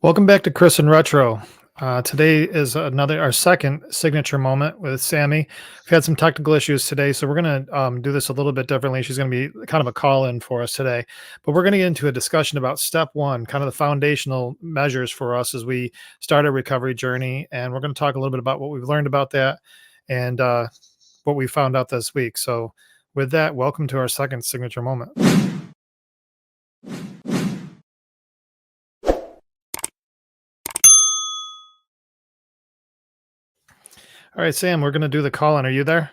Welcome back to Chris and Retro. Today is our second signature moment with Sammy. We've had some technical issues today, so we're going to do this a little bit differently. She's going to be kind of a call in for us today, but we're going to get into a discussion about step one, kind of the foundational measures for us as we start our recovery journey. And we're going to talk a little bit about what we've learned about that and what we found out this week. So, with that, welcome to our second signature moment. All right, Sam, we're going to do the call in. Are you there?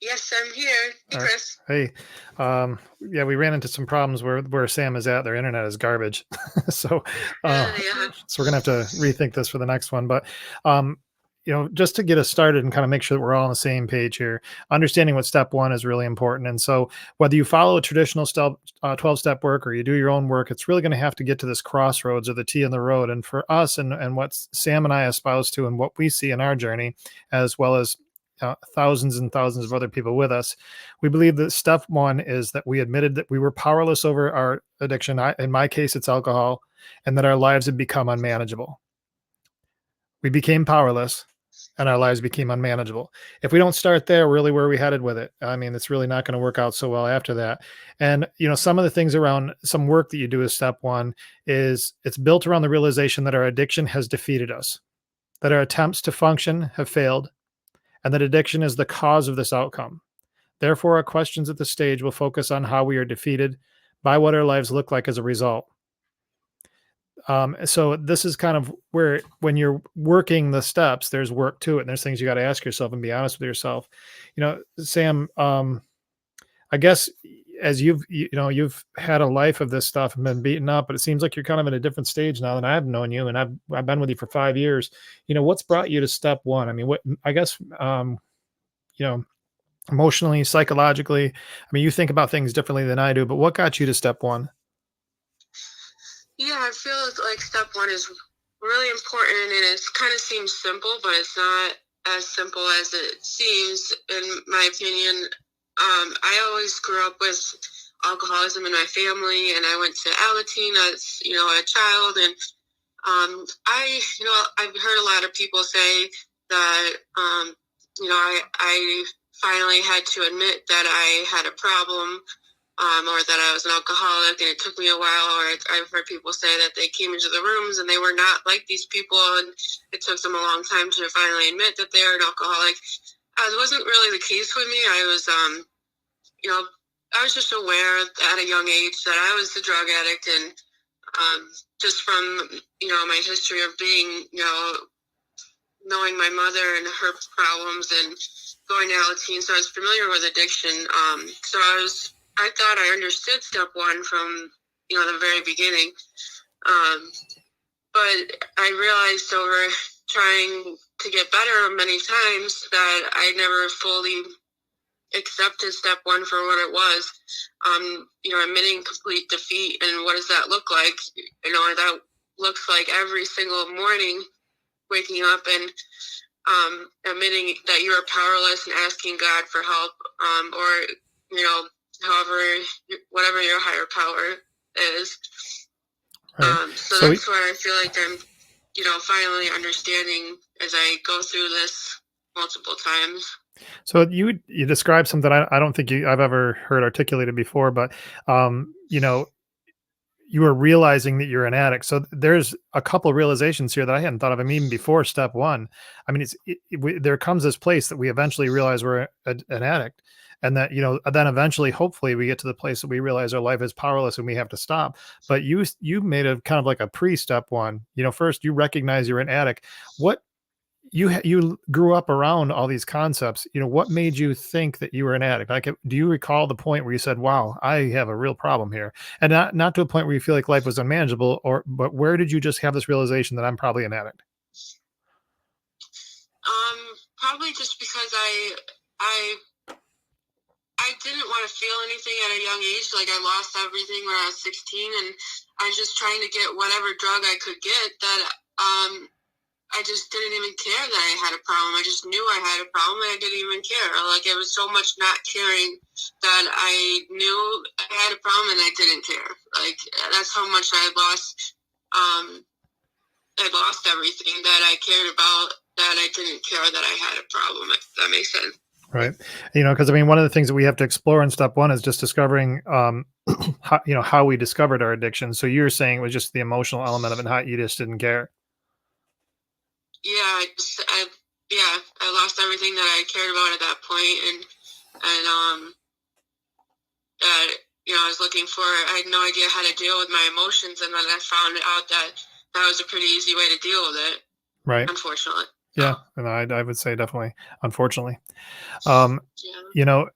Yes, I'm here. Hey, All right. Chris. Hey, yeah, we ran into some problems where Sam is at. Their internet is garbage, so Yeah. so we're gonna have to rethink this for the next one. But um, just to get us started and kind of make sure that we're all on the same page here, understanding what step one is really important. And so, whether you follow a traditional 12-step work or you do your own work, it's really going to have to get to this crossroads or the T in the road. And for us, and what Sam and I espouse to, and what we see in our journey, as well as thousands and thousands of other people with us. We believe that step one is that we admitted that we were powerless over our addiction. In my case, it's alcohol, and that our lives had become unmanageable. We became powerless and our lives became unmanageable. If we don't start there, really where are we headed with it? I mean, it's really not going to work out so well after that. And, some of the things around some work that you do as step one is it's built around the realization that our addiction has defeated us, that our attempts to function have failed, and that addiction is the cause of this outcome. Therefore, our questions at this stage will focus on how we are defeated by what our lives look like as a result. So this is kind of where, when you're working the steps, there's work to it. And there's things you got to ask yourself and be honest with yourself. Sam, I guess as you've had a life of this stuff and been beaten up, but it seems like you're kind of in a different stage now than I've known you, and I've been with you for 5 years. What's brought you to step one? I mean, what I guess you know emotionally, psychologically. I mean, you think about things differently than I do, but what got you to step one? Yeah, I feel like step one is really important and it kind of seems simple, but it's not as simple as it seems, in my opinion. I always grew up with alcoholism in my family, and I went to Alateen as, a child. And I've heard a lot of people say that, I finally had to admit that I had a problem, or that I was an alcoholic, and it took me a while. Or I've heard people say that they came into the rooms and they were not like these people, and it took them a long time to finally admit that they're an alcoholic. It wasn't really the case with me. You know, I was just aware at a young age that I was a drug addict, and just from my history of being, knowing my mother and her problems and going to Alateen, so I was familiar with addiction. So I thought I understood step one from the very beginning, but I realized over trying to get better many times that I never fully accepted step one for what it was. Admitting complete defeat. And what does that look like? That looks like every single morning waking up and admitting that you are powerless and asking God for help, or however, whatever your higher power is. Right. So that's where I feel like I'm, finally understanding as I go through this multiple times. So you described something I don't think I've ever heard articulated before, but you were realizing that you're an addict. So there's a couple of realizations here that I hadn't thought of. I mean, even before step one. I mean, there comes this place that we eventually realize we're an addict, and that then eventually, hopefully, we get to the place that we realize our life is powerless and we have to stop. But you made a kind of like a pre-step one. First you recognize you're an addict. What you grew up around all these concepts. What made you think that you were an addict? Like, do you recall the point where you said, wow, I have a real problem here? And not to a point where you feel like life was unmanageable, but where did you just have this realization that I'm probably an addict? Probably just because I didn't want to feel anything at a young age. Like, I lost everything when I was 16, and I was just trying to get whatever drug I could get that I just didn't even care that I had a problem. I just knew I had a problem, and I didn't even care. Like, it was so much not caring that I knew I had a problem and I didn't care. Like, that's how much I lost I lost everything that I cared about, that I didn't care that I had a problem. If that makes sense. Right. Because I mean, one of the things that we have to explore in step one is just discovering, how, how we discovered our addiction. So you're saying it was just the emotional element of it, how you just didn't care. Yeah, yeah, I lost everything that I cared about at that point, and that I was looking for. I had no idea how to deal with my emotions, and then I found out that that was a pretty easy way to deal with it. Right. Unfortunately, Yeah. And I would say definitely, unfortunately. Um, yeah. you know,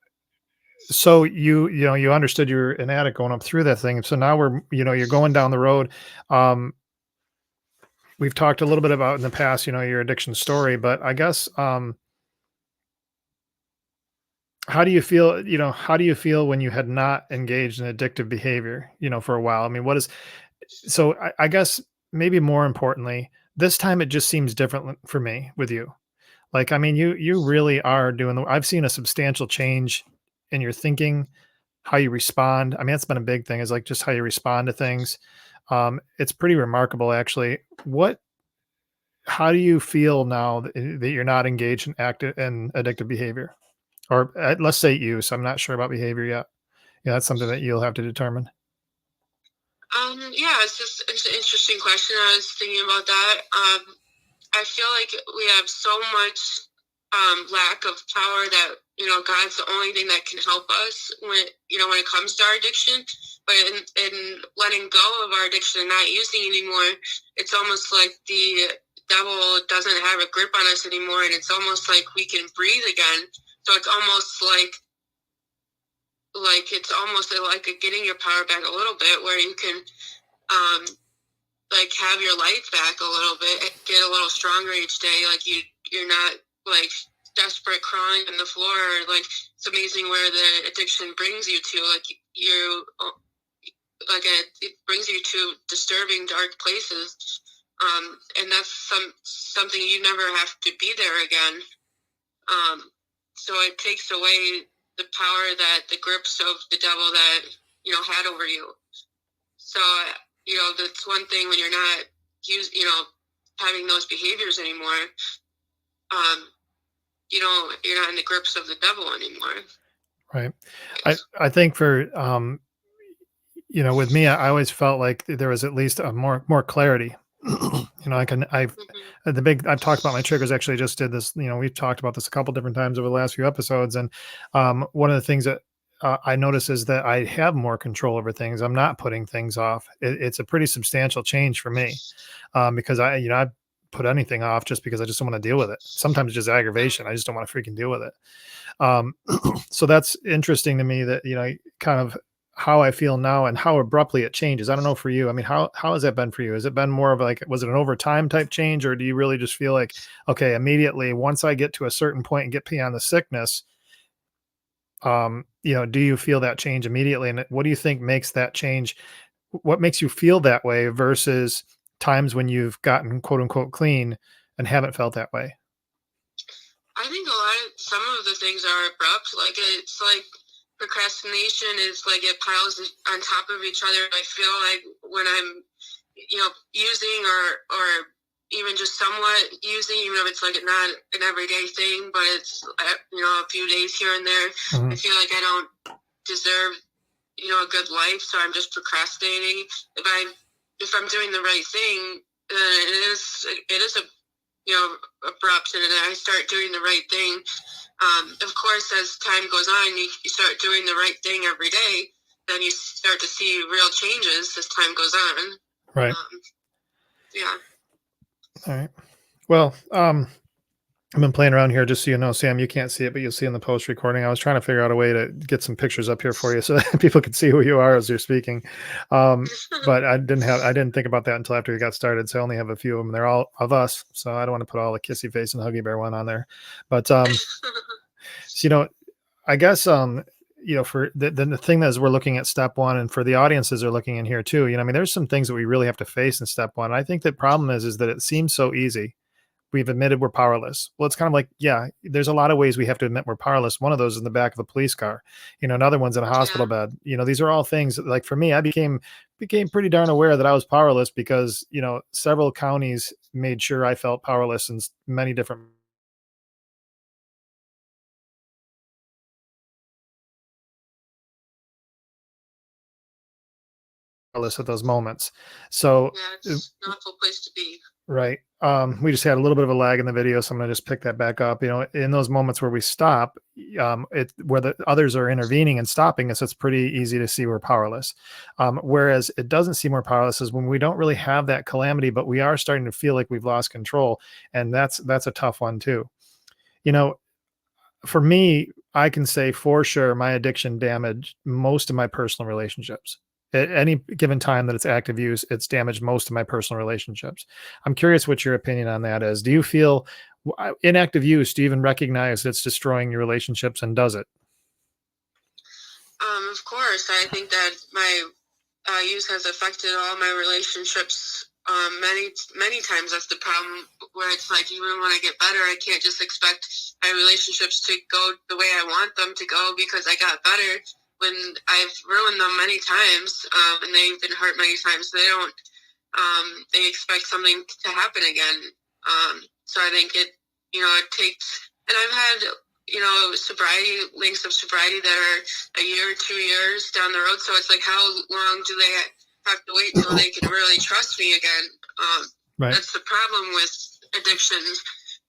so you understood you're an addict going up through that thing. So now you're going down the road. Um, we've talked a little bit about in the past, your addiction story, but I guess, how do you feel when you had not engaged in addictive behavior, for a while? I mean, so I guess maybe more importantly, this time it just seems different for me with you. Like, I mean, you really are I've seen a substantial change in your thinking, how you respond. I mean, that's been a big thing, is like just how you respond to things. It's pretty remarkable, actually. How do you feel now that you're not engaged in active and addictive behavior? Or let's say use. I'm not sure about behavior yet. Yeah, that's something that you'll have to determine. Yeah, it's an interesting question. I was thinking about that. I feel like we have so much lack of power that God's the only thing that can help us when it comes to our addiction. But in letting go of our addiction and not using anymore, it's almost like the devil doesn't have a grip on us anymore, and it's almost like we can breathe again. So it's almost like getting your power back a little bit, where you can um, like have your life back a little bit, get a little stronger each day. Like you're not like desperate crawling on the floor. Like it's amazing where the addiction brings you to. Like it brings you to disturbing, dark places. And that's something you never have to be there again. So it takes away the power, that the grips of the devil that had over you. So that's one thing when you're not having those behaviors anymore. You're not in the grips of the devil anymore. Right. I think for, with me, I always felt like there was at least a more clarity. Mm-hmm. I've talked about my triggers. Actually, I just did this. We've talked about this a couple different times over the last few episodes, and one of the things that I notice is that I have more control over things. I'm not putting things off. It's a pretty substantial change for me, because I put anything off just because I just don't want to deal with it. Sometimes it's just aggravation. I just don't want to freaking deal with it. Um, so that's interesting to me that, kind of how I feel now and how abruptly it changes. I don't know for you. I mean, how has that been for you? Has it been more of like, was it an overtime type change, or do you really just feel like, okay, immediately once I get to a certain point and get beyond the sickness, do you feel that change immediately? And what do you think makes that change? What makes you feel that way versus times when you've gotten quote unquote clean and haven't felt that way? I think some of the things are abrupt. Like it's like procrastination is like it piles on top of each other. I feel like when I'm, using or even just somewhat using, even if it's like not an everyday thing, but it's a few days here and there. I Mhm. feel like I don't deserve a good life, so I'm just procrastinating. If I'm doing the right thing, then it is a abrupt, and then I start doing the right thing. Of course, as time goes on, you start doing the right thing every day, then you start to see real changes as time goes on. Right. Yeah. All right. Well, I've been playing around here, just so you know, Sam, you can't see it, but you'll see in the post recording. I was trying to figure out a way to get some pictures up here for you so that people could see who you are as you're speaking. But I didn't think about that until after we got started. So I only have a few of them. They're all of us. So I don't want to put all the kissy face and huggy bear one on there. But, so, I guess, for the thing that is, we're looking at step one, and for the audiences are looking in here too, I mean, there's some things that we really have to face in step one. I think the problem is that it seems so easy. we've admitted we're powerless. Well, it's kind of like, yeah, there's a lot of ways we have to admit we're powerless. One of those is in the back of a police car, another one's in a Yeah. hospital bed. These are all things that, like, for me, I became pretty darn aware that I was powerless because, several counties made sure I felt powerless in many different powerless at those moments. So, Yeah. uh, It's not a cool place to be. right. We just had a little bit of a lag in the video, so I'm gonna just pick that back up. In those moments where we stop, where the others are intervening and stopping us, it's pretty easy to see we're powerless. Whereas it doesn't seem we're powerless is when we don't really have that calamity, but we are starting to feel like we've lost control, and that's a tough one too. You know, for me, I can say for sure my addiction damaged most of my personal relationships. At any given time that it's active use, it's damaged most of my personal relationships. I'm curious what your opinion on that is. Do you feel in active use, do you even recognize it's destroying your relationships, and does it? Of course, I think that my use has affected all my relationships many times. That's the problem, where it's like, even when I get better, I can't just expect my relationships to go the way I want them to go because I got better, when I've ruined them many times, and they've been hurt many times. So they expect something to happen again. So I think it takes, and I've had, sobriety, links of sobriety that are a year or 2 years down the road. So it's like, how long do they have to wait till they can really trust me again? Right. That's the problem with addictions,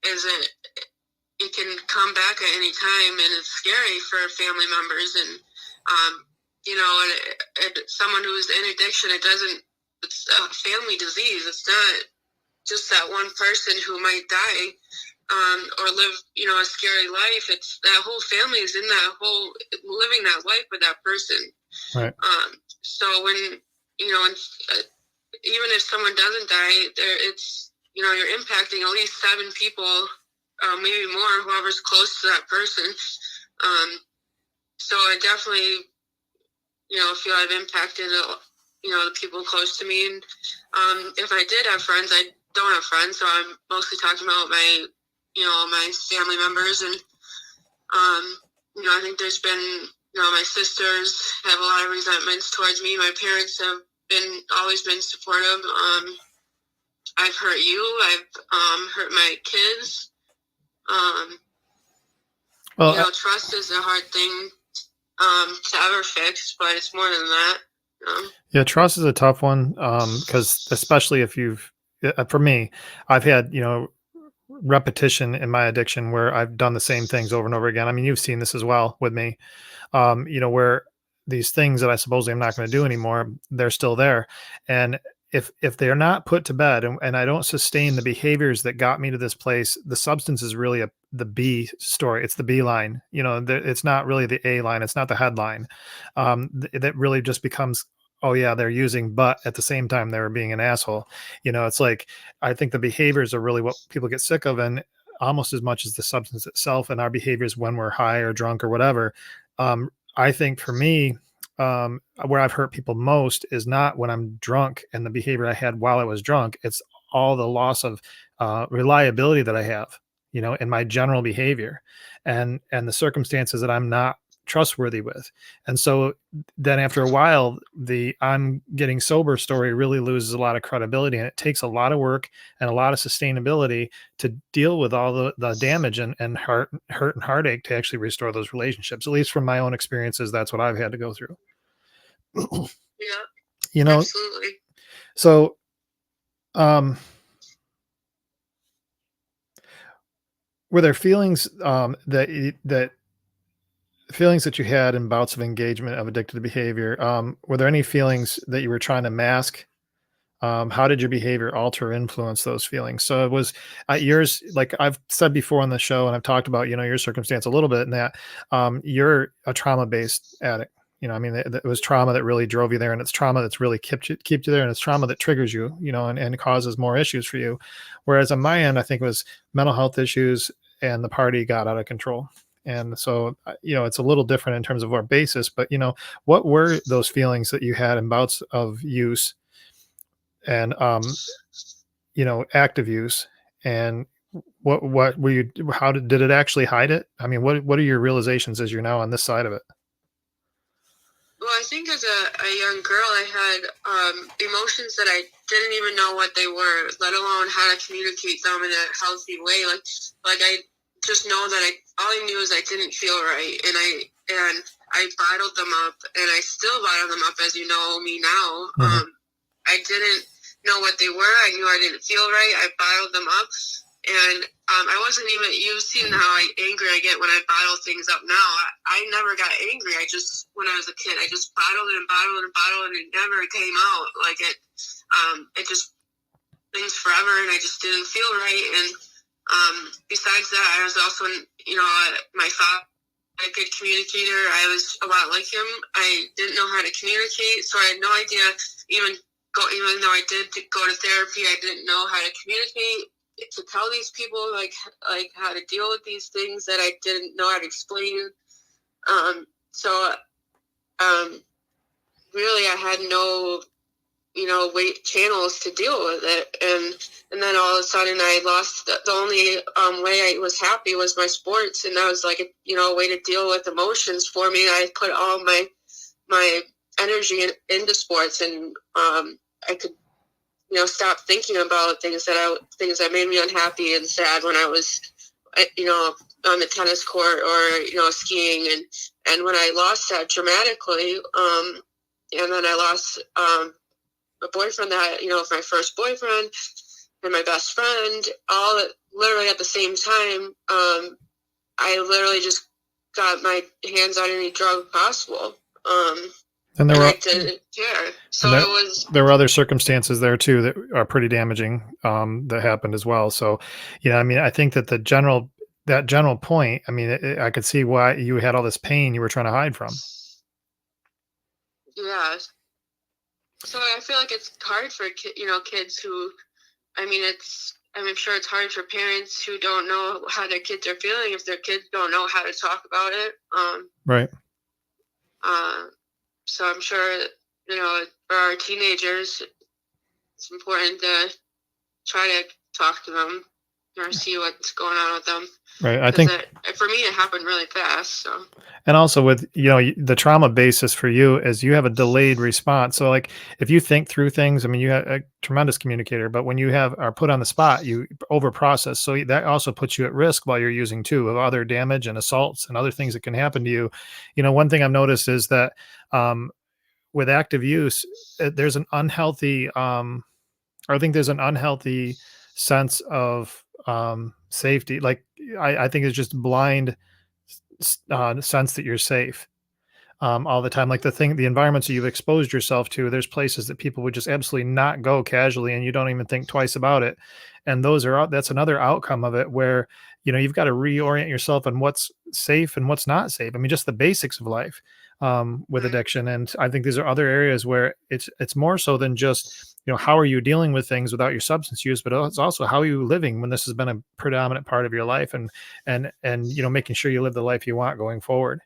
is it can come back at any time, and it's scary for family members. And someone who's in addiction, it's a family disease. It's not just that one person who might die, or live, a scary life. It's that whole family is in that whole, living that life with that person. Right. So even if someone doesn't die, you're impacting at least 7 people, maybe more, whoever's close to that person. So I definitely, feel I've impacted, the people close to me. And if I did have friends, I don't have friends, so I'm mostly talking about my family members. And I think there's been, my sisters have a lot of resentments towards me. My parents have always been supportive. I've hurt you. I've hurt my kids. Well, Trust is a hard thing to ever fix, but it's more than that. yeah, trust is a tough one, because especially if for me, I've had, repetition in my addiction where I've done the same things over and over again. I mean, you've seen this as well with me, where these things that I supposedly am not going to do anymore, they're still there. And if they're not put to bed, and I don't sustain the behaviors that got me to this place, the substance is really the B story. It's the B line. It's not really the A line. It's not the headline. That really just becomes, oh yeah, they're using, but at the same time they were being an asshole. It's like, I think the behaviors are really what people get sick of, and almost as much as the substance itself and our behaviors when we're high or drunk or whatever. I think for me, where I've hurt people most is not when I'm drunk and the behavior I had while I was drunk. It's all the loss of reliability that I have, in my general behavior, and the circumstances that I'm not trustworthy with. And so then after a while, the I'm getting sober story really loses a lot of credibility, and it takes a lot of work and a lot of sustainability to deal with all the damage and hurt and heartache to actually restore those relationships. At least from my own experiences, that's what I've had to go through. Yeah, you know absolutely. so um were there feelings that feelings that you had in bouts of engagement of addictive behavior? Were there any feelings that you were trying to mask? How did your behavior alter or influence those feelings? So it was yours, like I've said before on the show, and I've talked about, your circumstance a little bit, in that you're a trauma-based addict. I mean, it was trauma that really drove you there, and it's trauma that's really kept you there, and it's trauma that triggers you, and causes more issues for you. Whereas on my end, I think it was mental health issues, and the party got out of control. And so, it's a little different in terms of our basis, but, what were those feelings that you had in bouts of use and active use, and What were you how did it actually hide it? I mean, what are your realizations as you're now on this side of it? Well, I think as a young girl, I had emotions that I didn't even know what they were, let alone how to communicate them in a healthy way. Like I just know that all I knew is I didn't feel right, and I bottled them up, and I still bottle them up, as you know me now. Mhm. I didn't know what they were. I knew I didn't feel right. I bottled them up, and I wasn't even, you've seen how angry I get when I bottle things up now. I never got angry. When I was a kid, I just bottled it and bottled it and bottled it, and it never came out. It just things forever, and I just didn't feel right. And besides that, I was also, my father, a good communicator. I was a lot like him. I didn't know how to communicate, so I had no idea. Even though I did go to therapy, I didn't know how to communicate to tell these people like how to deal with these things that I didn't know how to explain. So really, I had no weight channels to deal with it, and then all of a sudden I lost the only way I was happy was my sports, and that was like a way to deal with emotions for me. I put all my energy into sports, and I could stop thinking about things that made me unhappy and sad when I was on the tennis court or skiing, and when I lost that dramatically, and then I lost a boyfriend that my first boyfriend and my best friend, all literally at the same time. I literally just got my hands on any drug possible, And and I didn't care. So it was. there were other circumstances there too that are pretty damaging, that happened as well. So, I mean, I think that that general point, I mean, I could see why you had all this pain you were trying to hide from. Yeah. So I feel like it's hard for kids who, I'm sure it's hard for parents who don't know how their kids are feeling if their kids don't know how to talk about it. Right. So I'm sure, for our teenagers, it's important to try to talk to them or see what's going on with them. Right. I Because think, for me, it happened really fast. So. and also with, the trauma basis for you is you have a delayed response. So like if you think through things, I mean, you have a tremendous communicator, but when you are put on the spot, you over process. So that also puts you at risk while you're using too of other damage and assaults and other things that can happen to you. One thing I've noticed is that, with active use, there's an unhealthy, or I think there's an unhealthy sense of, safety. Like I think it's just blind sense that you're safe, all the time. Like the environments that you've exposed yourself to, there's places that people would just absolutely not go casually, and you don't even think twice about it. And that's another outcome of it, where you've got to reorient yourself on what's safe and what's not safe. I mean, just the basics of life, with Right. addiction. And I think these are other areas where it's more so than just how are you dealing with things without your substance use, but it's also how are you living when this has been a predominant part of your life, and making sure you live the life you want going forward.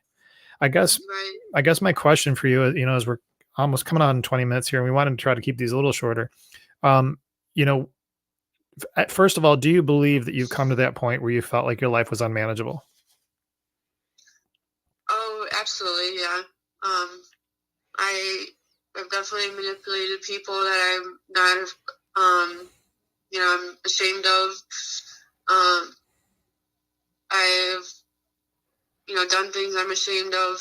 I guess Right. I guess my question for you, as we're almost coming on 20 minutes here, and we wanted to try to keep these a little shorter. Um, you know, First of all, do you believe that you've come to that point where you felt like your life was unmanageable? Oh, absolutely. Yeah. I have definitely manipulated people that I'm not, I'm ashamed of. Um, I've, done things I'm ashamed of.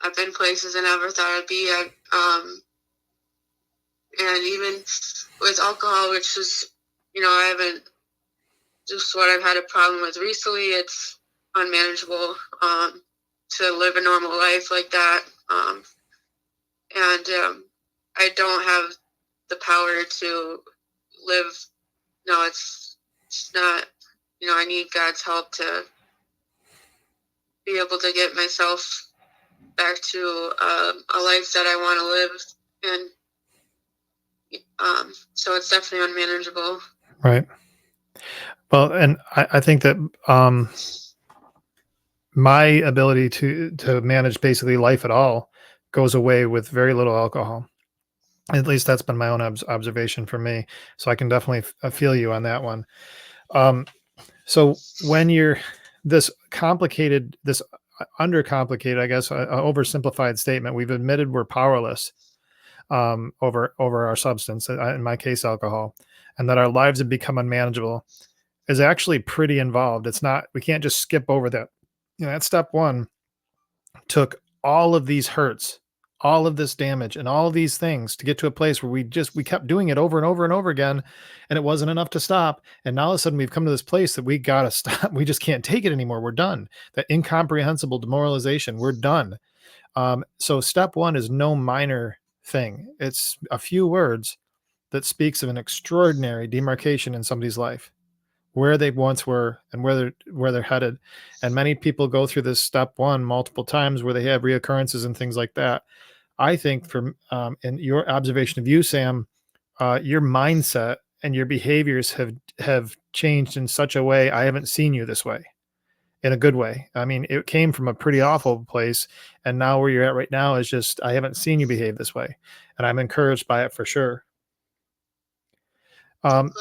I've been places I never thought I'd be at. And even with alcohol, which is, I haven't, just what I've had a problem with recently, it's unmanageable, to live a normal life like that. And I don't have the power to live. No, it's not. I need God's help to be able to get myself back to a life that I want to live, and so it's definitely unmanageable. Right. Well, and I think that, my ability to manage basically life at all goes away with very little alcohol. At least that's been my own observation for me. So I can definitely feel you on that one. Um, So when you're this complicated, this undercomplicated, I guess, oversimplified statement, we've admitted we're powerless over our substance, in my case, alcohol, and that our lives have become unmanageable is actually pretty involved. It's not, we can't just skip over that. That step one took all of these hurts, all of this damage, and all of these things to get to a place where we kept doing it over and over and over again, and it wasn't enough to stop. And now all of a sudden we've come to this place that we gotta stop. We just can't take it anymore. We're done. That incomprehensible demoralization. We're done. So step one is no minor thing. It's a few words that speaks of an extraordinary demarcation in somebody's life, where they once were and where they're headed. And many people go through this step one multiple times where they have reoccurrences and things like that. I think from in your observation of you, Sam, your mindset and your behaviors have changed in such a way I haven't seen you this way, in a good way. I mean, it came from a pretty awful place, and now where you're at right now is just I haven't seen you behave this way, and I'm encouraged by it for sure. Um,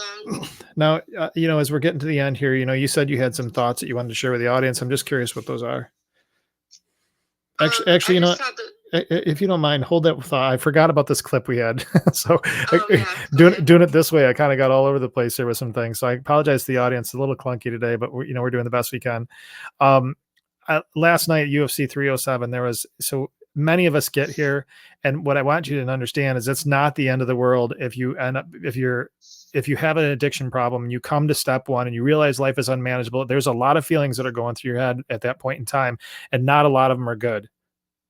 now, as we're getting to the end here, you said you had some thoughts that you wanted to share with the audience. I'm just curious what those are. Actually, I just thought that. if you don't mind, hold that thought. I forgot about this clip we had. So Oh yeah. doing it this way, I kind of got all over the place there with some things. So I apologize to the audience. It's a little clunky today, but we're doing the best we can. Last night, UFC 307, there was so many of us get here. And what I want you to understand is it's not the end of the world if you end up, if you have an addiction problem and you come to step one and you realize life is unmanageable. There's a lot of feelings that are going through your head at that point in time, and not a lot of them are good.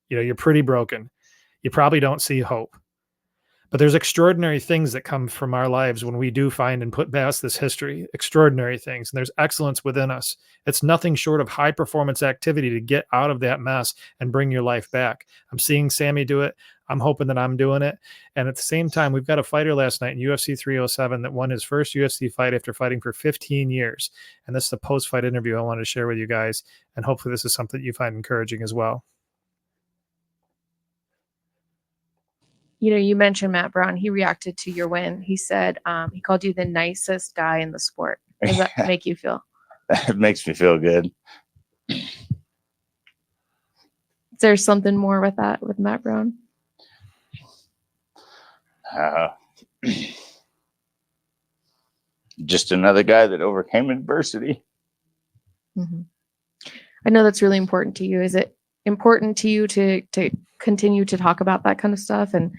You're pretty broken. You probably don't see hope. But there's extraordinary things that come from our lives when we do find and put past this history, extraordinary things. And there's excellence within us. It's nothing short of high performance activity to get out of that mess and bring your life back. I'm seeing Sammy do it. I'm hoping that I'm doing it. And at the same time, we've got a fighter last night in UFC 307 that won his first UFC fight after fighting for 15 years. And this is the post-fight interview I wanted to share with you guys. And hopefully this is something you find encouraging as well. You mentioned Matt Brown. He reacted to your win. He said he called you the nicest guy in the sport. How does that make you feel? It makes me feel good. Is there something more with that, with Matt Brown? Just another guy that overcame adversity. Mm-hmm. I know that's really important to you. Is it important to you to continue to talk about that kind of stuff? And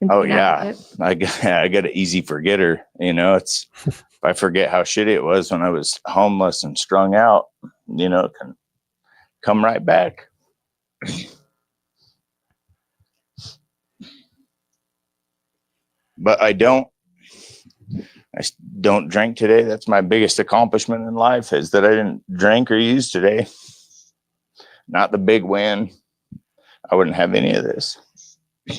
oh yeah, I got an easy forgetter. It's if I forget how shitty it was when I was homeless and strung out, it can come right back. But I don't drink today. That's my biggest accomplishment in life, is that I didn't drink or use today. Not the big win. I wouldn't have any of this. I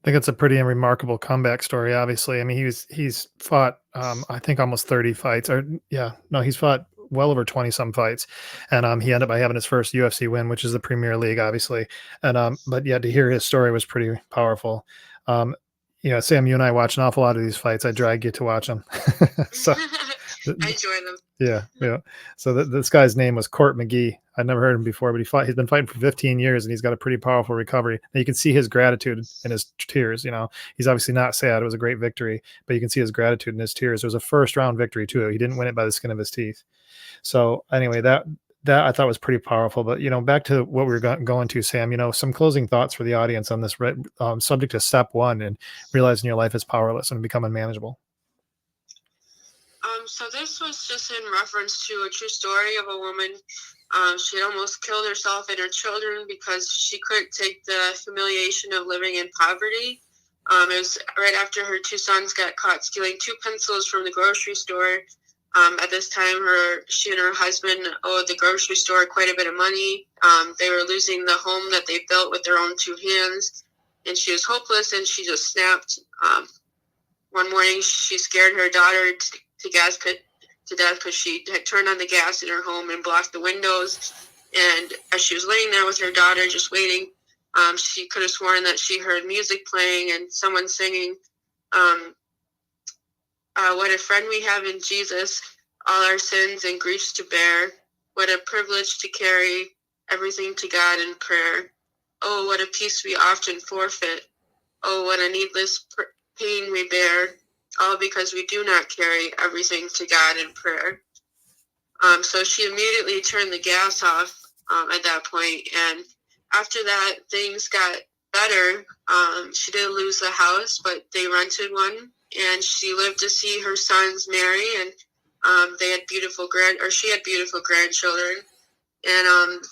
think it's a pretty remarkable comeback story. Obviously, I mean, he's fought, I think almost 30 fights, he's fought well over 20 some fights, and he ended up by having his first UFC win, which is the Premier League, obviously. And but yeah, to hear his story was pretty powerful. Sam, you and I watch an awful lot of these fights. I drag you to watch them. So I enjoy them. Yeah. So this guy's name was Court McGee. I'd never heard him before, but he's been fighting for 15 years, and he's got a pretty powerful recovery. And you can see his gratitude in his tears. He's obviously not sad. It was a great victory, but you can see his gratitude in his tears. It was a first round victory too. He didn't win it by the skin of his teeth. So anyway, that I thought was pretty powerful. But back to what we were going to, Sam. Some closing thoughts for the audience on this subject of step one and realizing your life is powerless and become unmanageable. So this was just in reference to a true story of a woman. She had almost killed herself and her children because she couldn't take the humiliation of living in poverty. It was right after her two sons got caught stealing 2 pencils from the grocery store. At this time, she and her husband owed the grocery store quite a bit of money. They were losing the home that they built with their own 2 hands, and she was hopeless, and she just snapped. One morning, she scared her daughter to death because she had turned on the gas in her home and blocked the windows. And as she was laying there with her daughter just waiting, she could have sworn that she heard music playing and someone singing. What a friend we have in Jesus, all our sins and griefs to bear. What a privilege to carry everything to God in prayer. Oh, what a peace we often forfeit. Oh, what a needless pain we bear, all because we do not carry everything to God in prayer. So she immediately turned the gas off at that point, and after that, things got better. She didn't lose the house, but they rented one, and she lived to see her sons marry, and they had she had beautiful grandchildren, and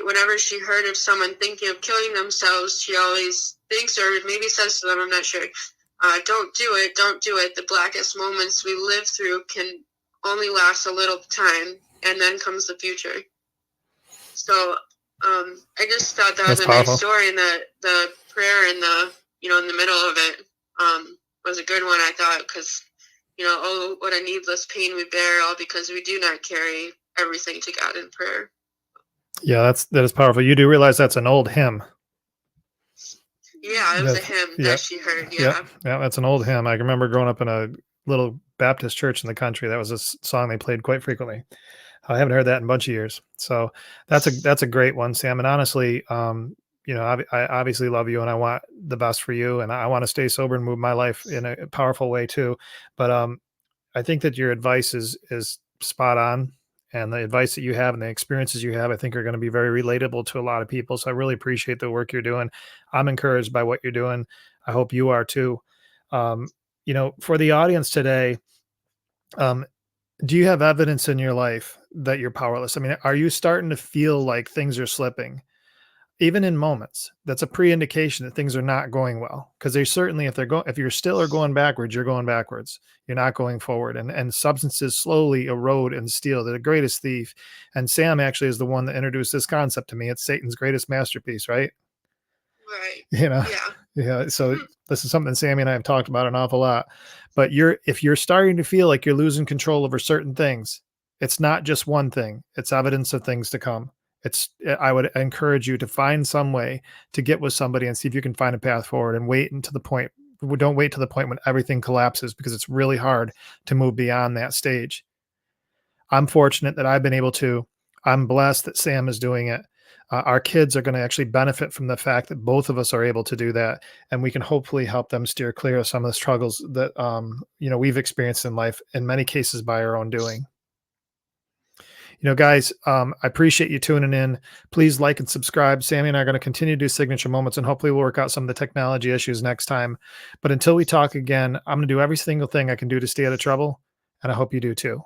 whenever she heard of someone thinking of killing themselves, she always thinks, or maybe says to them, I'm not sure, don't do it, don't do it. The blackest moments we live through can only last a little time, and then comes the future. So I just thought that was a nice story, and the prayer in in the middle of it was a good one, I thought, because, oh, what a needless pain we bear, all because we do not carry everything to God in prayer. Yeah, that is powerful. You do realize that's an old hymn. Yeah, it was a hymn that she heard. Yeah. Yeah, that's an old hymn. I remember growing up in a little Baptist church in the country. That was a song they played quite frequently. I haven't heard that in a bunch of years. So that's a great one, Sam. And honestly, I obviously love you and I want the best for you, and I want to stay sober and move my life in a powerful way too. But I think that your advice is spot on, and the advice that you have and the experiences you have, I think, are going to be very relatable to a lot of people. So I really appreciate the work you're doing. I'm encouraged by what you're doing. I hope you are too. For the audience today, do you have evidence in your life that you're powerless? I mean, are you starting to feel like things are slipping? Even in moments, that's a pre-indication that things are not going well. Because they certainly, if you're still are going backwards, you're going backwards. You're not going forward. And substances slowly erode and steal. They're the greatest thief. And Sam actually is the one that introduced this concept to me. It's Satan's greatest masterpiece, right? Right. Yeah. Yeah. So this is something Sammy and I have talked about an awful lot. But if you're starting to feel like you're losing control over certain things, it's not just one thing. It's evidence of things to come. I would encourage you to find some way to get with somebody and see if you can find a path forward, and don't wait to the point when everything collapses, because it's really hard to move beyond that stage. I'm fortunate that I've been able to. I'm blessed that Sam is doing it. Our kids are going to actually benefit from the fact that both of us are able to do that, and we can hopefully help them steer clear of some of the struggles that we've experienced in life, in many cases by our own doing. Guys, I appreciate you tuning in. Please like and subscribe. Sammy and I are going to continue to do signature moments, and hopefully we'll work out some of the technology issues next time. But until we talk again, I'm going to do every single thing I can do to stay out of trouble, and I hope you do too.